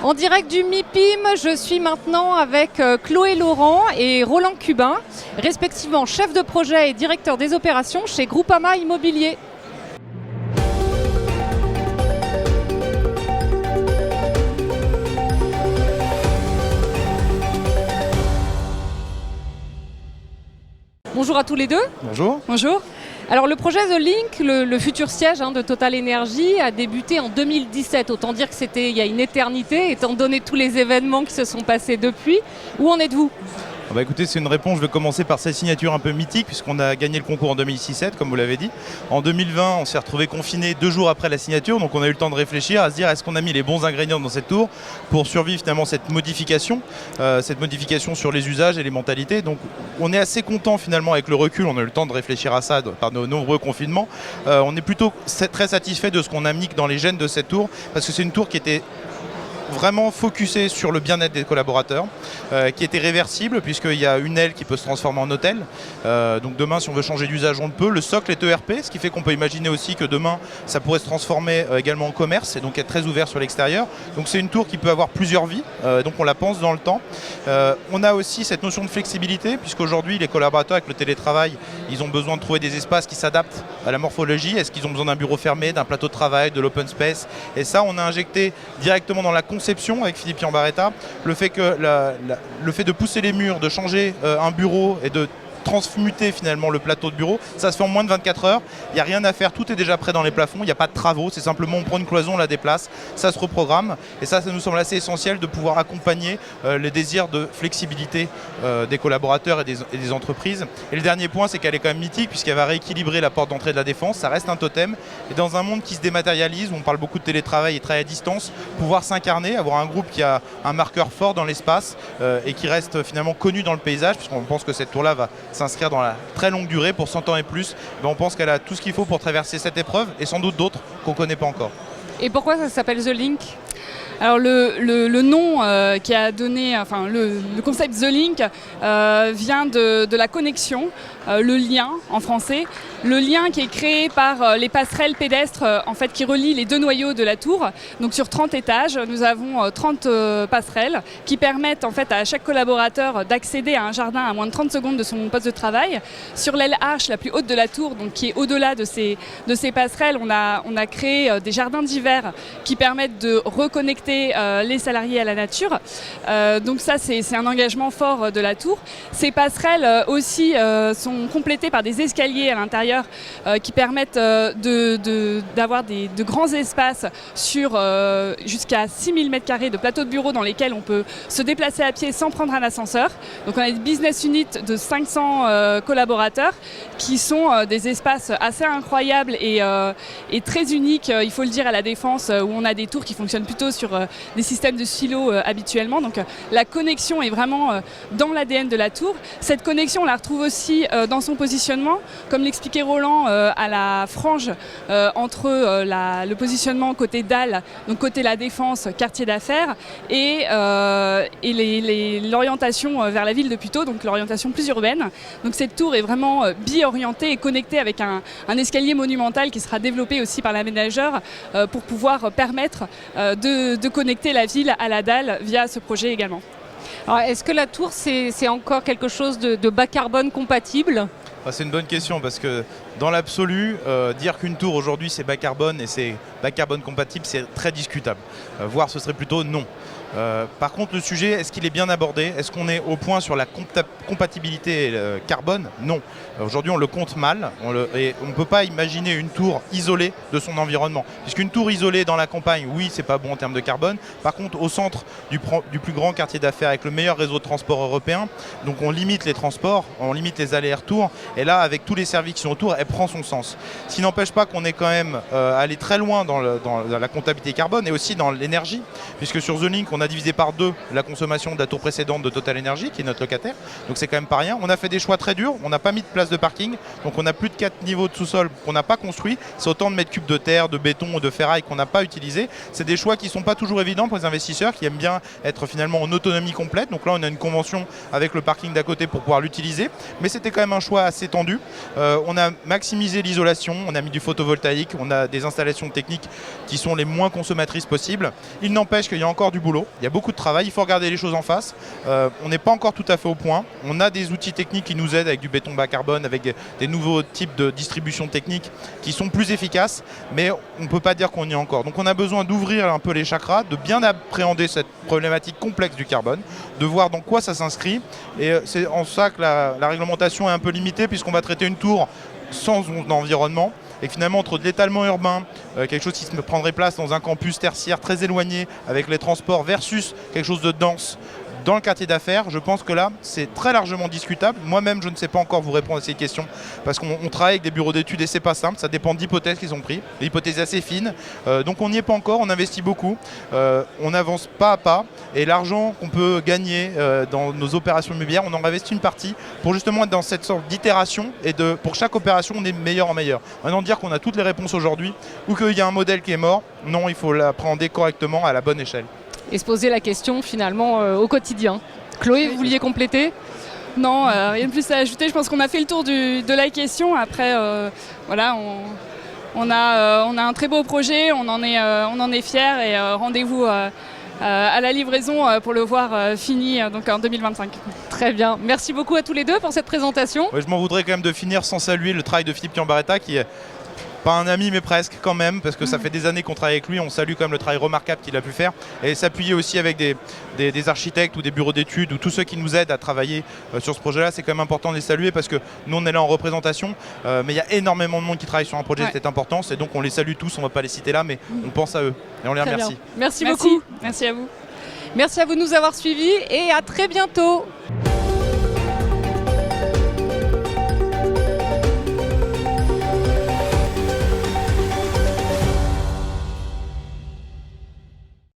En direct du MIPIM, je suis maintenant avec Chloé Laurent et Roland Cubin, respectivement chef de projet et directeur des opérations chez Groupama Immobilier. Bonjour à tous les deux. Bonjour. Bonjour. Alors le projet The Link, le futur siège de Total Energy, a débuté en 2017. Autant dire que c'était il y a une éternité, étant donné tous les événements qui se sont passés depuis. Où en êtes-vous ? Écoutez, c'est une réponse, je vais commencer par cette signature un peu mythique puisqu'on a gagné le concours en 2017, comme vous l'avez dit. En 2020, on s'est retrouvé confiné 2 jours après la signature, donc on a eu le temps de réfléchir à se dire est-ce qu'on a mis les bons ingrédients dans cette tour pour survivre finalement cette modification sur les usages et les mentalités. Donc on est assez content finalement avec le recul, on a eu le temps de réfléchir à ça par nos nombreux confinements. On est plutôt très satisfait de ce qu'on a mis dans les gènes de cette tour parce que c'est une tour qui était vraiment focusé sur le bien-être des collaborateurs, qui était réversible puisqu'il y a une aile qui peut se transformer en hôtel. Donc demain, si on veut changer d'usage, on le peut. Le socle est ERP, ce qui fait qu'on peut imaginer aussi que demain, ça pourrait se transformer également en commerce et donc être très ouvert sur l'extérieur. Donc c'est une tour qui peut avoir plusieurs vies, donc on la pense dans le temps. On a aussi cette notion de flexibilité puisqu'aujourd'hui, les collaborateurs avec le télétravail, ils ont besoin de trouver des espaces qui s'adaptent à la morphologie. Est-ce qu'ils ont besoin d'un bureau fermé, d'un plateau de travail, de l'open space? Et ça, on a injecté directement dans la conception avec Philippe Yambaretta, le fait de pousser les murs, de changer un bureau et de transmuter finalement le plateau de bureau, ça se fait en moins de 24 heures, il n'y a rien à faire, tout est déjà prêt dans les plafonds, il n'y a pas de travaux, c'est simplement on prend une cloison, on la déplace, ça se reprogramme et ça nous semble assez essentiel de pouvoir accompagner les désirs de flexibilité des collaborateurs et des entreprises. Et le dernier point, c'est qu'elle est quand même mythique puisqu'elle va rééquilibrer la porte d'entrée de la Défense, ça reste un totem et dans un monde qui se dématérialise, où on parle beaucoup de télétravail et travail à distance, pouvoir s'incarner, avoir un groupe qui a un marqueur fort dans l'espace et qui reste finalement connu dans le paysage puisqu'on pense que cette tour-là va s'inscrire dans la très longue durée pour 100 ans et plus, on pense qu'elle a tout ce qu'il faut pour traverser cette épreuve et sans doute d'autres qu'on ne connaît pas encore. Et pourquoi ça s'appelle The Link ? Alors le nom qui a donné, enfin le concept The Link vient de la connexion, le lien en français, le lien qui est créé par les passerelles pédestres en fait qui relient les 2 noyaux de la tour. Donc sur 30 étages, nous avons 30 passerelles qui permettent en fait à chaque collaborateur d'accéder à un jardin à moins de 30 secondes de son poste de travail. Sur l'aile arche la plus haute de la tour, donc qui est au-delà de ces passerelles, on a créé des jardins d'hiver qui permettent de reconnecter les salariés à la nature. Donc ça, c'est un engagement fort de la tour. Ces passerelles aussi sont complétées par des escaliers à l'intérieur qui permettent d'avoir de grands espaces sur jusqu'à 6000 m² de plateaux de bureau dans lesquels on peut se déplacer à pied sans prendre un ascenseur. Donc on a des business units de 500 collaborateurs qui sont des espaces assez incroyables et très uniques, il faut le dire, à la Défense, où on a des tours qui fonctionnent plutôt sur des systèmes de silos habituellement. Donc la connexion est vraiment dans l'ADN de la tour. Cette connexion, on la retrouve aussi dans son positionnement, comme l'expliquait Roland, à la frange entre le positionnement côté dalle, donc côté la Défense, quartier d'affaires, et l'orientation vers la ville de Puteaux, donc l'orientation plus urbaine. Donc cette tour est vraiment bi-orientée et connectée avec un escalier monumental qui sera développé aussi par l'aménageur pour pouvoir permettre de connecter la ville à la dalle via ce projet également. Alors, est-ce que la tour, c'est encore quelque chose de bas carbone compatible ? C'est une bonne question parce que dans l'absolu, dire qu'une tour aujourd'hui c'est bas carbone et c'est bas carbone compatible, c'est très discutable. Voire ce serait plutôt non. Par contre, le sujet, est-ce qu'il est bien abordé? Est-ce qu'on est au point sur la compatibilité carbone? Non. Aujourd'hui, on le compte mal et on ne peut pas imaginer une tour isolée de son environnement. Puisqu'une tour isolée dans la campagne, oui, c'est pas bon en termes de carbone. Par contre, au centre du plus grand quartier d'affaires avec le meilleur réseau de transport européen, donc on limite les transports, on limite les allers-retours. Et là, avec tous les services qui sont autour, elle prend son sens. Ce qui n'empêche pas qu'on est quand même allé très loin dans la comptabilité carbone et aussi dans l'énergie. Puisque sur The Link, on a divisé par 2 la consommation de la tour précédente de Total Energy, qui est notre locataire. Donc c'est quand même pas rien. On a fait des choix très durs. On n'a pas mis de place de parking. Donc on a plus de 4 niveaux de sous-sol qu'on n'a pas construit. C'est autant de mètres cubes de terre, de béton ou de ferraille qu'on n'a pas utilisé. C'est des choix qui ne sont pas toujours évidents pour les investisseurs qui aiment bien être finalement en autonomie complète. Donc là, on a une convention avec le parking d'à côté pour pouvoir l'utiliser. Mais c'était quand même un choix assez tendu. On a maximisé l'isolation. On a mis du photovoltaïque. On a des installations techniques qui sont les moins consommatrices possibles. Il n'empêche qu'il y a encore du boulot. Il y a beaucoup de travail, il faut regarder les choses en face. On n'est pas encore tout à fait au point. On a des outils techniques qui nous aident avec du béton bas carbone, avec des nouveaux types de distribution technique qui sont plus efficaces, mais on ne peut pas dire qu'on y est encore. Donc on a besoin d'ouvrir un peu les chakras, de bien appréhender cette problématique complexe du carbone, de voir dans quoi ça s'inscrit. Et c'est en ça que la réglementation est un peu limitée, puisqu'on va traiter une tour sans environnement. Et finalement, entre de l'étalement urbain, quelque chose qui se prendrait place dans un campus tertiaire très éloigné avec les transports, versus quelque chose de dense dans le quartier d'affaires, je pense que là, c'est très largement discutable. Moi-même, je ne sais pas encore vous répondre à ces questions parce qu'on travaille avec des bureaux d'études et c'est pas simple. Ça dépend d'hypothèses qu'ils ont pris, des hypothèses assez fines. Donc on n'y est pas encore, on investit beaucoup. On avance pas à pas et l'argent qu'on peut gagner dans nos opérations immobilières, on en investit une partie pour justement être dans cette sorte d'itération et pour chaque opération, on est meilleur en meilleur. Maintenant, dire qu'on a toutes les réponses aujourd'hui ou qu'il y a un modèle qui est mort, non, il faut l'appréhender correctement à la bonne échelle. Et se poser la question finalement au quotidien. Chloé, vous vouliez compléter ? Non, rien de plus à ajouter. Je pense qu'on a fait le tour de la question. Après, voilà, on a un très beau projet, on en est fiers et rendez-vous à la livraison pour le voir fini donc en 2025. Très bien. Merci beaucoup à tous les deux pour cette présentation. Ouais, je m'en voudrais quand même de finir sans saluer le travail de Philippe Chiambaretta qui est pas un ami mais presque quand même, parce que ça fait des années qu'on travaille avec lui, on salue quand même le travail remarquable qu'il a pu faire et s'appuyer aussi avec des architectes ou des bureaux d'études ou tous ceux qui nous aident à travailler sur ce projet-là, c'est quand même important de les saluer parce que nous on est là en représentation, mais il y a énormément de monde qui travaille sur un projet de cette importance et donc on les salue tous, on ne va pas les citer là mais on pense à eux et on les remercie. Merci beaucoup. Merci à vous. Merci à vous de nous avoir suivis et à très bientôt.